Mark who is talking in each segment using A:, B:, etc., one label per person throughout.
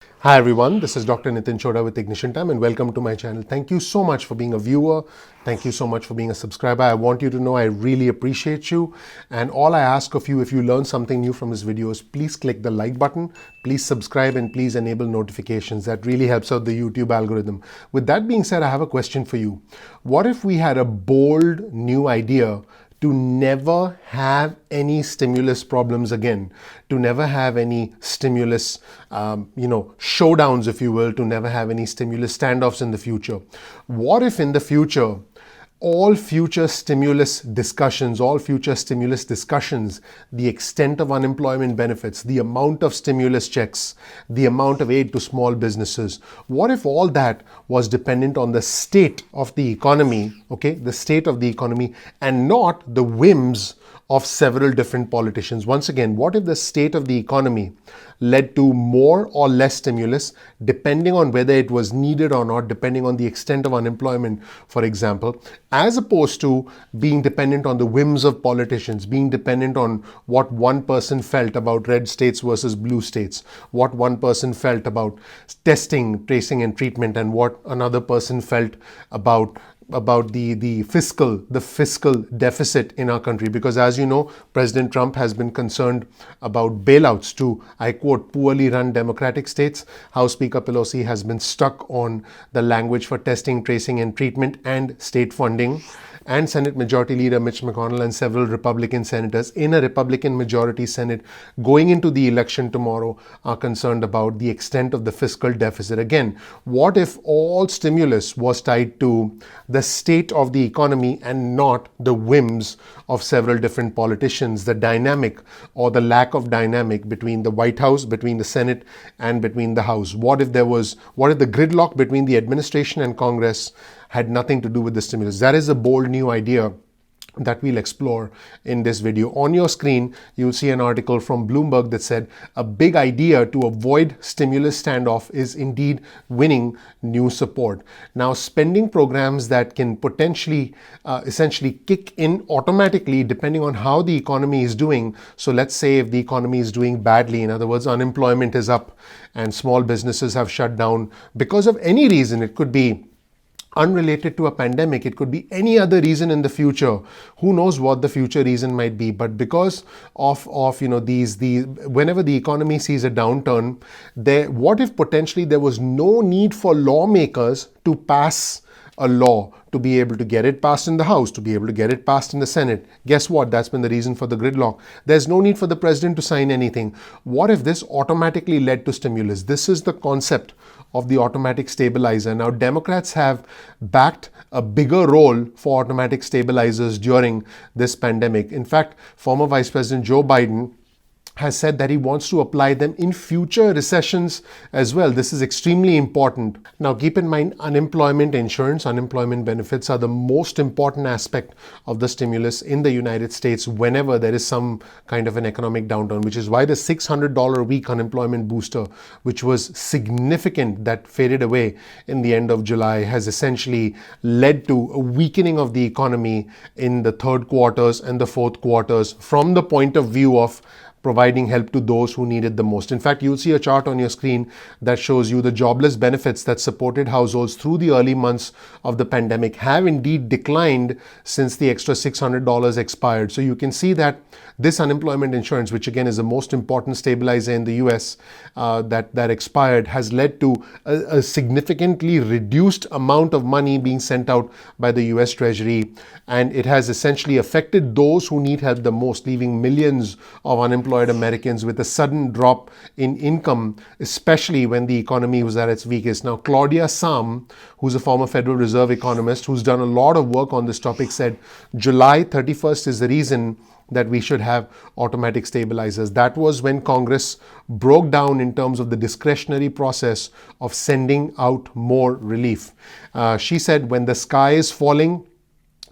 A: Hi everyone, this is Dr. Nitin Chhoda with Ignition Time and welcome to my channel. Thank you so much for being a viewer. Thank you so much for being a subscriber. I want you to know I really appreciate you, and all I ask of you, if you learn something new from this video, is please click the like button, please subscribe, and please enable notifications. That really helps out the YouTube algorithm. With that being said, I have a question for you. What if we had a bold new idea to never have any stimulus problems again, to never have any stimulus, showdowns, if you will, to never have any stimulus standoffs in the future? What if in the future, all future stimulus discussions, the extent of unemployment benefits, the amount of stimulus checks, the amount of aid to small businesses, what if all that was dependent on the state of the economy, okay, the state of the economy, and not the whims of several different politicians? Once again, what if the state of the economy led to more or less stimulus, depending on whether it was needed or not, depending on the extent of unemployment, for example, as opposed to being dependent on the whims of politicians, being dependent on what one person felt about red states versus blue states, what one person felt about testing, tracing, and treatment, and what another person felt about the fiscal deficit in our country. Because as you know, President Trump has been concerned about bailouts to, I quote, poorly run democratic states. House Speaker Pelosi has been stuck on the language for testing, tracing, and treatment and state funding. And Senate Majority Leader Mitch McConnell and several Republican senators in a Republican majority Senate going into the election tomorrow are concerned about the extent of the fiscal deficit. Again, what if all stimulus was tied to the state of the economy and not the whims of several different politicians, the dynamic or the lack of dynamic between the White House, between the Senate, and between the House? What if the gridlock between the administration and Congress had nothing to do with the stimulus? That is a bold new idea that we'll explore in this video. On your screen, you'll see an article from Bloomberg that said a big idea to avoid stimulus standoff is indeed winning new support. Now, spending programs that can potentially essentially kick in automatically depending on how the economy is doing. So let's say if the economy is doing badly, in other words, unemployment is up and small businesses have shut down because of any reason. It could be unrelated to a pandemic, it could be any other reason in the future. Who knows what the future reason might be? But because of these whenever the economy sees a downturn, what if potentially there was no need for lawmakers to pass a law, to be able to get it passed in the House, to be able to get it passed in the Senate? Guess what? That's been the reason for the gridlock. There's no need for the president to sign anything. What if this automatically led to stimulus? This is the concept of the automatic stabilizer. Now, Democrats have backed a bigger role for automatic stabilizers during this pandemic. In fact, former Vice President Joe Biden has said that he wants to apply them in future recessions as well. This is extremely important. Now, keep in mind, unemployment insurance, unemployment benefits are the most important aspect of the stimulus in the United States whenever there is some kind of an economic downturn, which is why the $600 a week unemployment booster, which was significant, that faded away in the end of July, has essentially led to a weakening of the economy in the third quarters and the fourth quarters from the point of view of providing help to those who need it the most. In fact, you'll see a chart on your screen that shows you the jobless benefits that supported households through the early months of the pandemic have indeed declined since the extra $600 expired. So you can see that this unemployment insurance, which again is the most important stabilizer in the US, that expired, has led to a significantly reduced amount of money being sent out by the US Treasury, and it has essentially affected those who need help the most, leaving millions of unemployed Americans with a sudden drop in income, especially when the economy was at its weakest. Now, Claudia Sahm, who's a former Federal Reserve economist who's done a lot of work on this topic, said July 31st is the reason that we should have automatic stabilizers. That was when Congress broke down in terms of the discretionary process of sending out more relief. She said, when the sky is falling,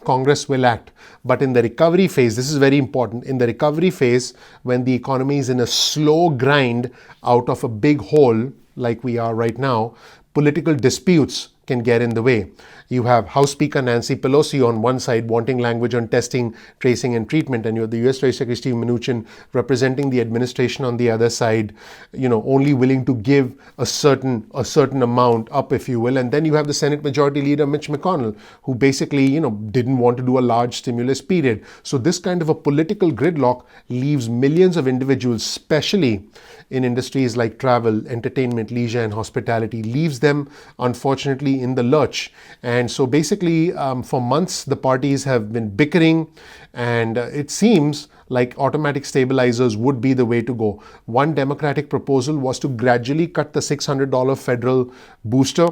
A: Congress will act. But in the recovery phase, this is very important, in the recovery phase, when the economy is in a slow grind out of a big hole like we are right now, political disputes can get in the way. You have House Speaker Nancy Pelosi on one side wanting language on testing, tracing, and treatment, and you have the U.S. Trade Secretary Steve Mnuchin representing the administration on the other side, only willing to give a certain amount up, if you will. And then you have the Senate Majority Leader Mitch McConnell, who basically, didn't want to do a large stimulus period. So this kind of a political gridlock leaves millions of individuals, especially in industries like travel, entertainment, leisure, and hospitality, leaves them unfortunately in the lurch. And so basically, for months, the parties have been bickering, and it seems like automatic stabilizers would be the way to go. One Democratic proposal was to gradually cut the $600 federal booster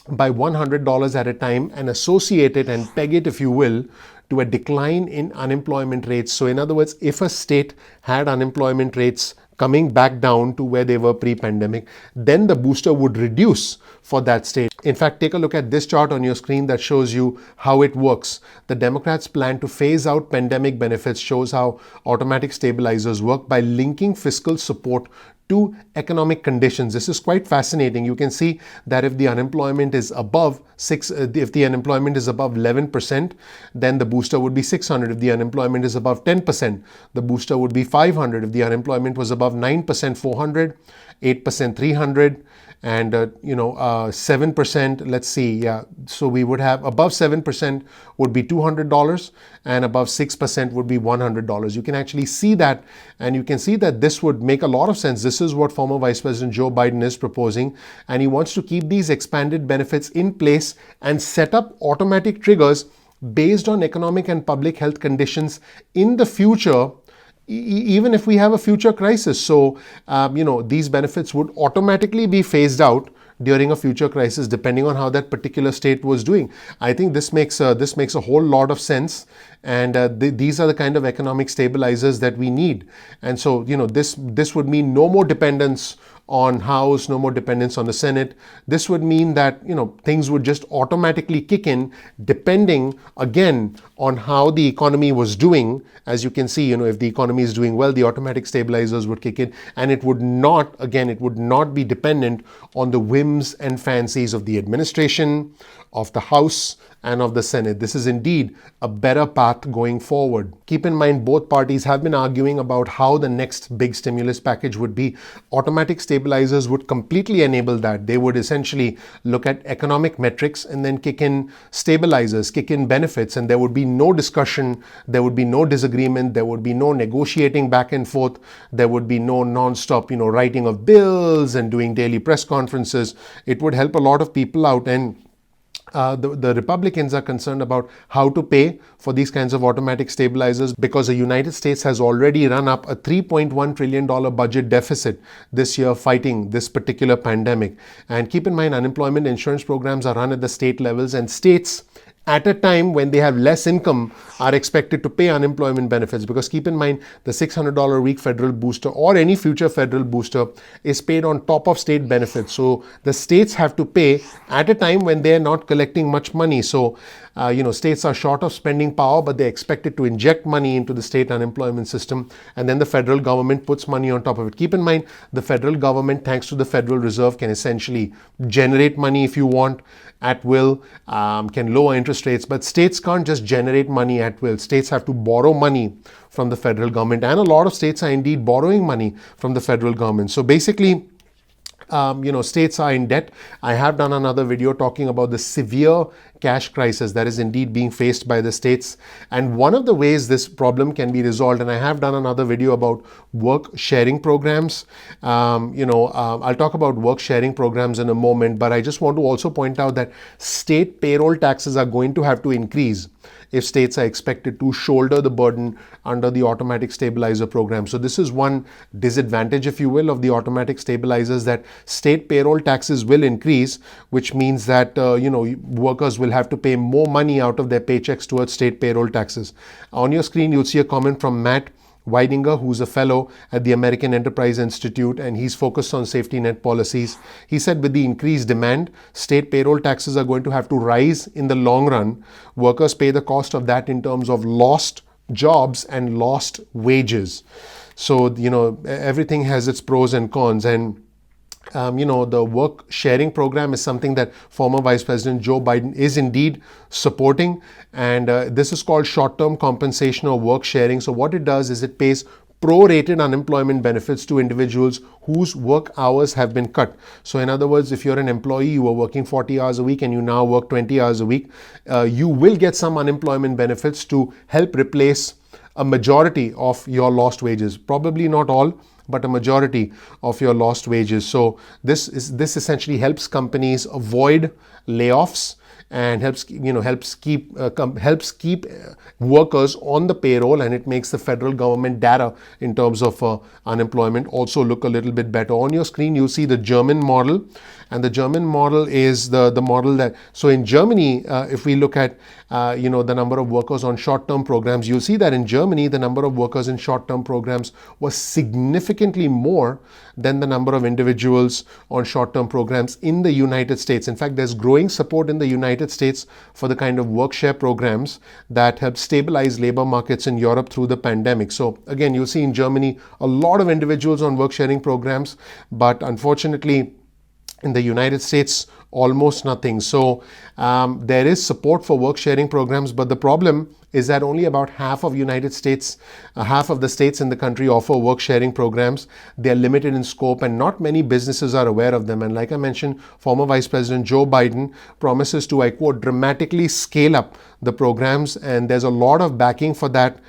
A: by $100 at a time and associate it and peg it, if you will, to a decline in unemployment rates. So in other words, if a state had unemployment rates coming back down to where they were pre-pandemic, then the booster would reduce for that state. In fact, take a look at this chart on your screen that shows you how it works. The Democrats' plan to phase out pandemic benefits shows how automatic stabilizers work by linking fiscal support to economic conditions. This is quite fascinating. You can see that if the unemployment is above 11%, then the booster would be 600. If the unemployment is above 10%, the booster would be 500. If the unemployment was above 9%, 400, 8%, 300, and 7%, let's see, yeah, so we would have above 7% would be $200 and above 6% would be $100. You can actually see that, and you can see that this would make a lot of sense. This is what former Vice President Joe Biden is proposing, and he wants to keep these expanded benefits in place and set up automatic triggers based on economic and public health conditions in the future, even if we have a future crisis. So, these benefits would automatically be phased out during a future crisis, depending on how that particular state was doing. I think this makes a whole lot of sense, and these are the kind of economic stabilizers that we need. And so, this would mean no more dependence on House, no more dependence on the Senate. This would mean that, things would just automatically kick in depending, again, on how the economy was doing. As you can see, if the economy is doing well, the automatic stabilizers would kick in, and it would not be dependent on the whims and fancies of the administration, of the House, and of the Senate. This is indeed a better path going forward. Keep in mind, both parties have been arguing about how the next big stimulus package would be. Automatic stabilizers would completely enable that. They would essentially look at economic metrics and then kick in stabilizers, kick in benefits, and there would be no discussion, there would be no disagreement, there would be no negotiating back and forth, there would be no non-stop, writing of bills and doing daily press conferences. It would help a lot of people out, and the Republicans are concerned about how to pay for these kinds of automatic stabilizers, because the United States has already run up a $3.1 trillion budget deficit this year fighting this particular pandemic. And keep in mind, unemployment insurance programs are run at the state levels, and states at a time when they have less income are expected to pay unemployment benefits, because keep in mind, the $600 a week federal booster or any future federal booster is paid on top of state benefits. So the states have to pay at a time when they're not collecting much money. So states are short of spending power, but they're expected to inject money into the state unemployment system, and then the federal government puts money on top of it. Keep in mind, the federal government, thanks to the Federal Reserve, can essentially generate money if you want at will, can lower interest rates, but states can't just generate money at will. States have to borrow money from the federal government, and a lot of states are indeed borrowing money from the federal government. So basically, states are in debt. I have done another video talking about the severe cash crisis that is indeed being faced by the states. And one of the ways this problem can be resolved, and I have done another video about work sharing programs. I'll talk about work sharing programs in a moment, but I just want to also point out that state payroll taxes are going to have to increase if states are expected to shoulder the burden under the automatic stabilizer program. So this is one disadvantage, if you will, of the automatic stabilizers, that state payroll taxes will increase, which means that workers will have to pay more money out of their paychecks towards state payroll taxes. On your screen, you'll see a comment from Matt Weidinger, who's a fellow at the American Enterprise Institute, and he's focused on safety net policies. He said with the increased demand, state payroll taxes are going to have to rise in the long run. Workers pay the cost of that in terms of lost jobs and lost wages. So, everything has its pros and cons. And the work sharing program is something that former Vice President Joe Biden is indeed supporting. And this is called short-term compensation or work sharing. So what it does is it pays prorated unemployment benefits to individuals whose work hours have been cut. So in other words, if you're an employee, you were working 40 hours a week and you now work 20 hours a week, you will get some unemployment benefits to help replace a majority of your lost wages. Probably not all, but a majority of your lost wages. So this essentially helps companies avoid layoffs and helps keep workers on the payroll, and it makes the federal government data in terms of unemployment also look a little bit better. On your screen you see the German model, and the German model is the model that, so in Germany, if we look at the number of workers on short-term programs, you'll see that in Germany the number of workers in short-term programs was significantly more than the number of individuals on short-term programs in the United States. In fact, there's growing support in the United States for the kind of work share programs that help stabilize labor markets in Europe through the pandemic. So again, you'll see in Germany a lot of individuals on work sharing programs, but unfortunately in the United States, almost nothing. So there is support for work sharing programs, but the problem is that only about half of half of the states in the country offer work sharing programs. They are limited in scope and not many businesses are aware of them. And like I mentioned, former Vice President Joe Biden promises to, I quote, dramatically scale up the programs, and there's a lot of backing for that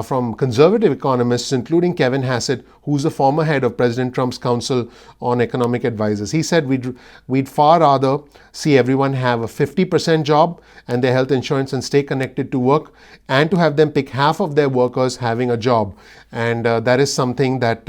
A: from conservative economists, including Kevin Hassett, who's the former head of President Trump's Council on Economic Advisors. He said we'd far rather see everyone have a 50% job and their health insurance and stay connected to work, and to have them pick half of their workers having a job. And that is something that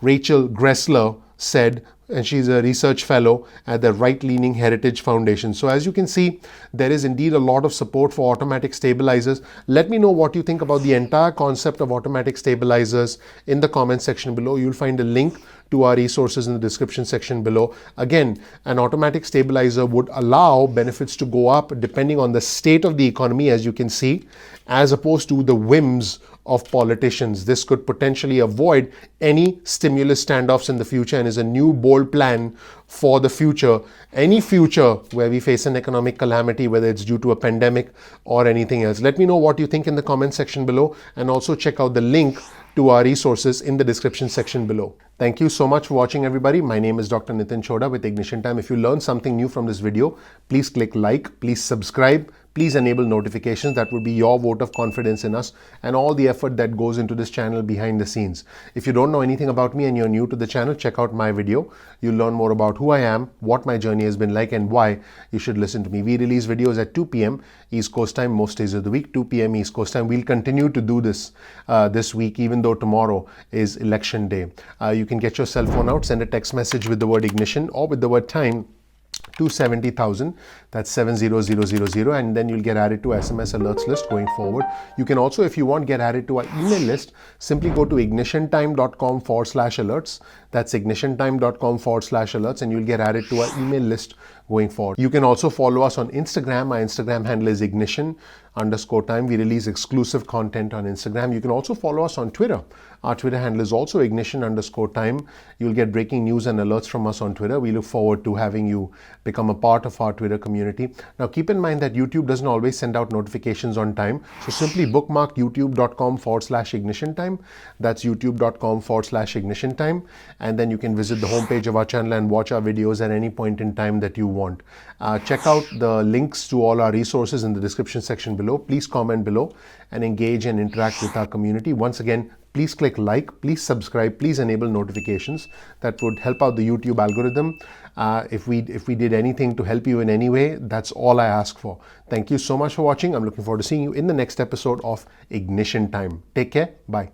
A: Rachel Gressler said, and she's a research fellow at the Right-Leaning Heritage Foundation. So as you can see, there is indeed a lot of support for automatic stabilizers. Let me know what you think about the entire concept of automatic stabilizers in the comment section below. You'll find a link to our resources in the description section below. Again, an automatic stabilizer would allow benefits to go up depending on the state of the economy, as you can see, as opposed to the whims of politicians. This could potentially avoid any stimulus standoffs in the future and is a new bold plan for the future. Any future where we face an economic calamity, whether it's due to a pandemic or anything else. Let me know what you think in the comment section below, and also check out the link to our resources in the description section below. Thank you so much for watching, everybody. My name is Dr. Nitin Chhoda with Ignition Time. If you learned something new from this video, please click like, please subscribe, please enable notifications. That would be your vote of confidence in us and all the effort that goes into this channel behind the scenes. If you don't know anything about me and you're new to the channel, check out my video. You'll learn more about who I am, what my journey has been like, and why you should listen to me. We release videos at 2 p.m. East Coast time most days of the week, 2 p.m. East Coast time. We'll continue to do this this week, even though tomorrow is election day. You can get your cell phone out, send a text message with the word ignition or with the word time to 70,000, that's 70000, and then you'll get added to SMS alerts list going forward. You can also, if you want, get added to our email list. Simply go to ignitiontime.com/alerts. That's ignitiontime.com/alerts, and you'll get added to our email list going forward. You can also follow us on Instagram. My Instagram handle is ignition_time. We release exclusive content on Instagram. You can also follow us on Twitter. Our Twitter handle is also ignition_time. You'll get breaking news and alerts from us on Twitter. We look forward to having you become a part of our Twitter community. Now, keep in mind that YouTube doesn't always send out notifications on time. So simply bookmark youtube.com/ignition_time. That's youtube.com/ignition_time. And then you can visit the homepage of our channel and watch our videos at any point in time that you want. Check out the links to all our resources in the description section below. Please comment below and engage and interact with our community. Once again, please click like, please subscribe, please enable notifications. That would help out the YouTube algorithm. If we did anything to help you in any way, that's all I ask for. Thank you so much for watching. I'm looking forward to seeing you in the next episode of Ignition Time. Take care. Bye.